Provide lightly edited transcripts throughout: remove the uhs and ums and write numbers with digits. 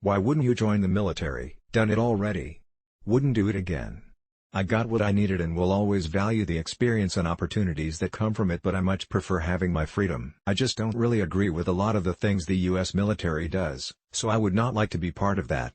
Why wouldn't you join the military? Done it already. Wouldn't do it again. I got what I needed and will always value the experience and opportunities that come from it, but I much prefer having my freedom. I just don't really agree with a lot of the things the US military does, so I would not like to be part of that.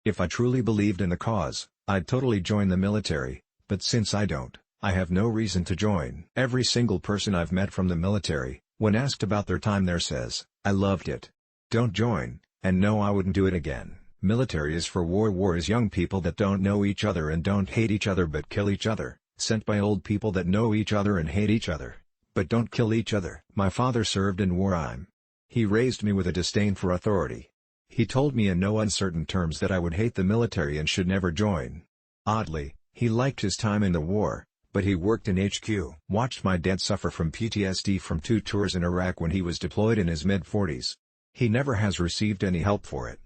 If I truly believed in the cause, I'd totally join the military, but since I don't, I have no reason to join. Every single person I've met from the military, when asked about their time there, says, "I loved it. Don't join, and no, I wouldn't do it again." Military is for war. War is young people that don't know each other and don't hate each other but kill each other, sent by old people that know each other and hate each other, but don't kill each other. My father served in war. He raised me with a disdain for authority. He told me in no uncertain terms that I would hate the military and should never join. Oddly, he liked his time in the war, but he worked in HQ. Watched my dad suffer from PTSD from 2 tours in Iraq when he was deployed in his mid-40s. He never has received any help for it.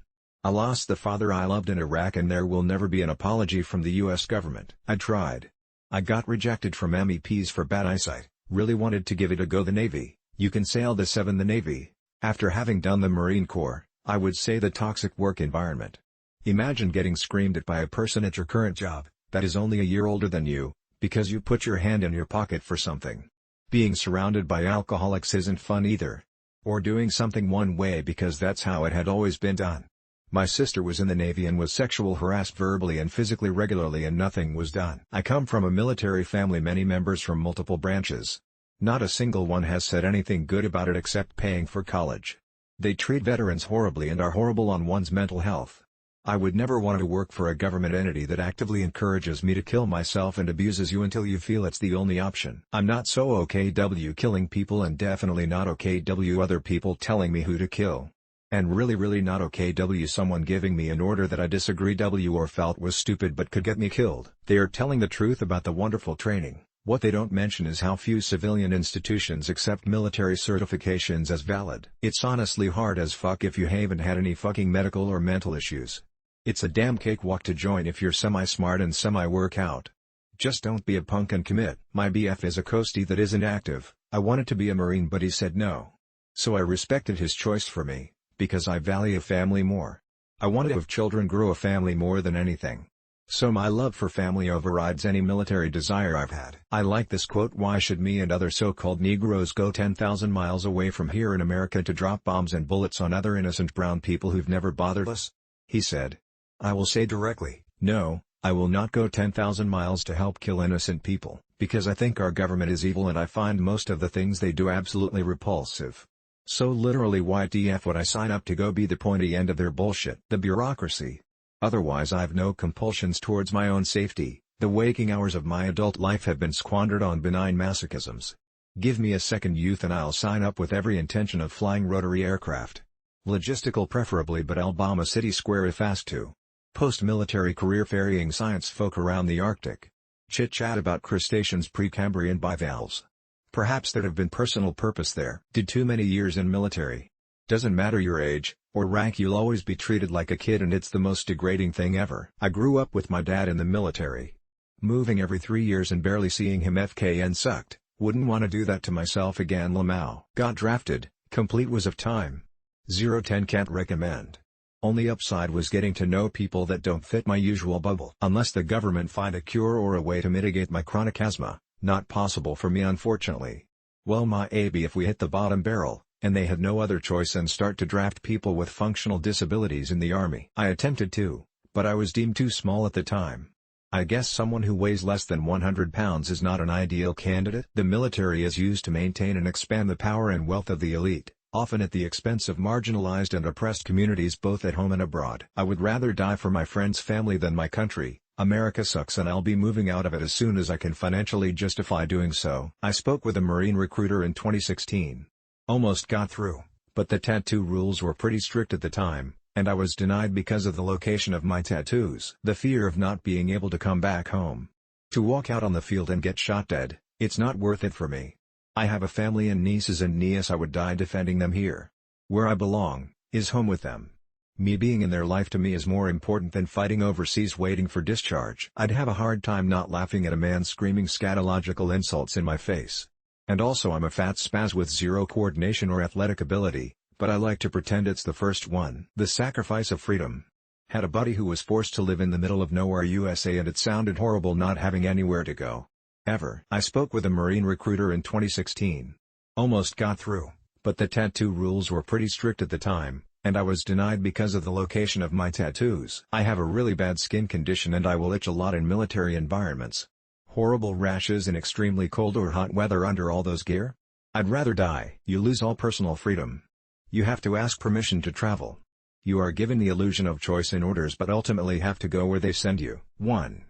I lost the father I loved in Iraq, and there will never be an apology from the US government. I tried. I got rejected from MEPs for bad eyesight, really wanted to give it a go. The Navy, you can sail the 7. The Navy, after having done the Marine Corps, I would say the toxic work environment. Imagine getting screamed at by a person at your current job, that is only a year older than you, because you put your hand in your pocket for something. Being surrounded by alcoholics isn't fun either. Or doing something one way because that's how it had always been done. My sister was in the Navy and was sexual harassed verbally and physically regularly, and nothing was done. I come from a military family, many members from multiple branches. Not a single one has said anything good about it except paying for college. They treat veterans horribly and are horrible on one's mental health. I would never want to work for a government entity that actively encourages me to kill myself and abuses you until you feel it's the only option. I'm not so OKW killing people, and definitely not OKW other people telling me who to kill. And really not OKW someone giving me an order that I disagree or felt was stupid but could get me killed. They are telling the truth about the wonderful training. What they don't mention is how few civilian institutions accept military certifications as valid. It's honestly hard as fuck if you haven't had any fucking medical or mental issues. It's a damn cakewalk to join if you're semi-smart and semi-workout. Just don't be a punk and commit. My BF is a coastie that isn't active. I wanted to be a Marine but he said no. So I respected his choice for me, because I value family more. I want to have children, grow a family more than anything. So my love for family overrides any military desire I've had. I like this quote: "Why should me and other so-called Negroes go 10,000 miles away from here in America to drop bombs and bullets on other innocent brown people who've never bothered us?" He said. I will say directly, no, I will not go 10,000 miles to help kill innocent people, because I think our government is evil and I find most of the things they do absolutely repulsive. So literally YTF would I sign up to go be the pointy end of their bullshit. The bureaucracy. Otherwise I've no compulsions towards my own safety. The waking hours of my adult life have been squandered on benign masochisms. Give me a second youth and I'll sign up with every intention of flying rotary aircraft. Logistical preferably, but I'll bomb a city square if asked to. Post-military career ferrying science folk around the Arctic. Chit-chat about crustaceans, Precambrian bivalves. Perhaps there'd have been personal purpose there. Did too many years in military. Doesn't matter your age or rank, you'll always be treated like a kid, and it's the most degrading thing ever. I grew up with my dad in the military. Moving every 3 years and barely seeing him FKN sucked. Wouldn't want to do that to myself again. Lamau. Got drafted, complete was of time. 0-10 can't recommend. Only upside was getting to know people that don't fit my usual bubble. Unless the government find a cure or a way to mitigate my chronic asthma, not possible for me unfortunately. Well, my AB, if we hit the bottom barrel, and they had no other choice and start to draft people with functional disabilities in the army. I attempted to, but I was deemed too small at the time. I guess someone who weighs less than 100 pounds is not an ideal candidate. The military is used to maintain and expand the power and wealth of the elite, often at the expense of marginalized and oppressed communities both at home and abroad. I would rather die for my friend's family than my country. America sucks and I'll be moving out of it as soon as I can financially justify doing so. I spoke with a Marine recruiter in 2016. Almost got through, but the tattoo rules were pretty strict at the time, and I was denied because of the location of my tattoos. The fear of not being able to come back home. To walk out on the field and get shot dead, it's not worth it for me. I have a family and nieces and niece. I would die defending them here. Where I belong, is home with them. Me being in their life to me is more important than fighting overseas waiting for discharge. I'd have a hard time not laughing at a man screaming scatological insults in my face. And also I'm a fat spaz with zero coordination or athletic ability, but I like to pretend it's the first one. The sacrifice of freedom. Had a buddy who was forced to live in the middle of nowhere USA, and it sounded horrible not having anywhere to go. Ever. I spoke with a Marine recruiter in 2016. Almost got through, but the tattoo rules were pretty strict at the time, and I was denied because of the location of my tattoos. I have a really bad skin condition and I will itch a lot in military environments. Horrible rashes in extremely cold or hot weather under all those gear? I'd rather die. You lose all personal freedom. You have to ask permission to travel. You are given the illusion of choice in orders but ultimately have to go where they send you. 1.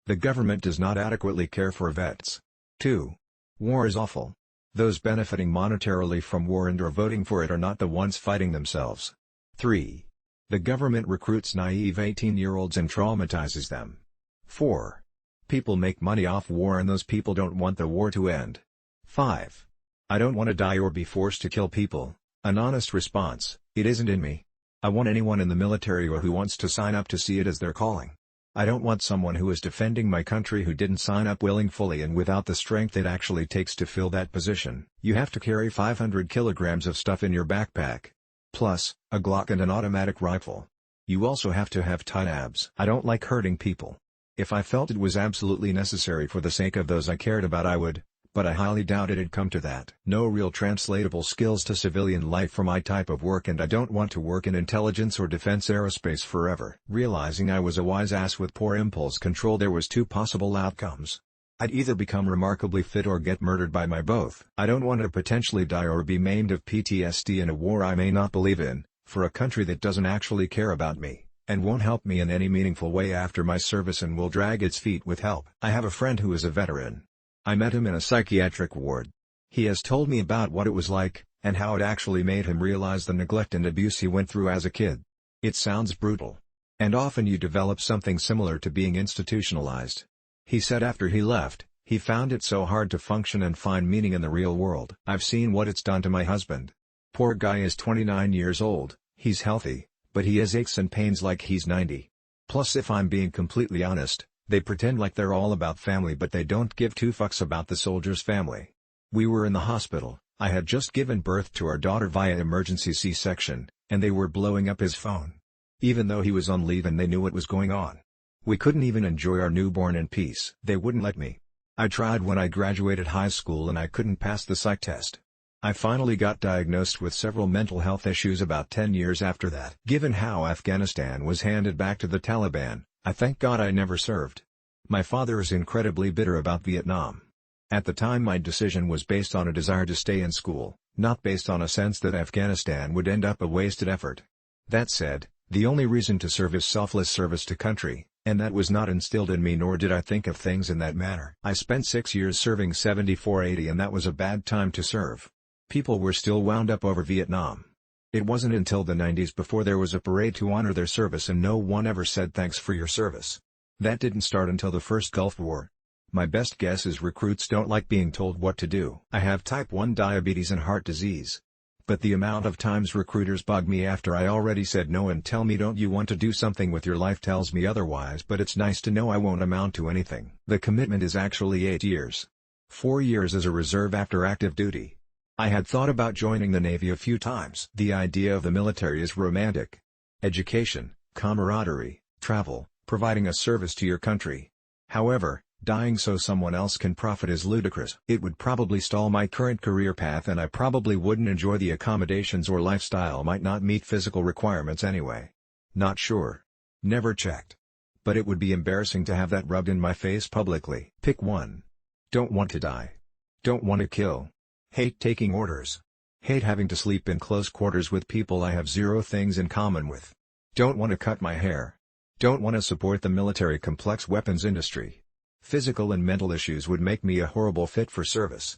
The government does not adequately care for vets. 2. War is awful. Those benefiting monetarily from war and or voting for it are not the ones fighting themselves. 3. The government recruits naive 18-year-olds and traumatizes them. 4. People make money off war and those people don't want the war to end. 5. I don't want to die or be forced to kill people. An honest response: it isn't in me. I want anyone in the military or who wants to sign up to see it as their calling. I don't want someone who is defending my country who didn't sign up willingly and without the strength it actually takes to fill that position. You have to carry 500 kilograms of stuff in your backpack. Plus, a Glock and an automatic rifle. You also have to have tight abs. I don't like hurting people. If I felt it was absolutely necessary for the sake of those I cared about, I would, but I highly doubt it'd come to that. No real translatable skills to civilian life for my type of work, and I don't want to work in intelligence or defense aerospace forever. Realizing I was a wise ass with poor impulse control, there was 2 possible outcomes. I'd either become remarkably fit or get murdered by my both. I don't want to potentially die or be maimed of PTSD in a war I may not believe in, for a country that doesn't actually care about me, and won't help me in any meaningful way after my service and will drag its feet with help. I have a friend who is a veteran. I met him in a psychiatric ward. He has told me about what it was like, and how it actually made him realize the neglect and abuse he went through as a kid. It sounds brutal. And often you develop something similar to being institutionalized. He said after he left, he found it so hard to function and find meaning in the real world. I've seen what it's done to my husband. Poor guy is 29 years old, he's healthy, but he has aches and pains like he's 90. Plus, if I'm being completely honest, they pretend like they're all about family but they don't give 2 fucks about the soldier's family. We were in the hospital, I had just given birth to our daughter via emergency C-section, and they were blowing up his phone. Even though he was on leave and they knew what was going on. We couldn't even enjoy our newborn in peace. They wouldn't let me. I tried when I graduated high school and I couldn't pass the psych test. I finally got diagnosed with several mental health issues about 10 years after that. Given how Afghanistan was handed back to the Taliban, I thank God I never served. My father is incredibly bitter about Vietnam. At the time my decision was based on a desire to stay in school, not based on a sense that Afghanistan would end up a wasted effort. That said, the only reason to serve is selfless service to country, and that was not instilled in me, nor did I think of things in that manner. I spent 6 years serving 7480 and that was a bad time to serve. People were still wound up over Vietnam. It wasn't until the 90s before there was a parade to honor their service and no one ever said thanks for your service. That didn't start until the first Gulf War. My best guess is recruits don't like being told what to do. I have type 1 diabetes and heart disease. But the amount of times recruiters bug me after I already said no and tell me don't you want to do something with your life tells me otherwise, but it's nice to know I won't amount to anything. The commitment is actually 8 years. 4 years as a reserve after active duty. I had thought about joining the Navy a few times. The idea of the military is romantic. Education, camaraderie, travel, providing a service to your country. However, dying so someone else can profit is ludicrous. It would probably stall my current career path and I probably wouldn't enjoy the accommodations or lifestyle might not meet physical requirements anyway. Not sure. Never checked. But it would be embarrassing to have that rubbed in my face publicly. Pick 1. Don't want to die. Don't want to kill. Hate taking orders. Hate having to sleep in close quarters with people I have 0 things in common with. Don't want to cut my hair. Don't want to support the military complex weapons industry. Physical and mental issues would make me a horrible fit for service.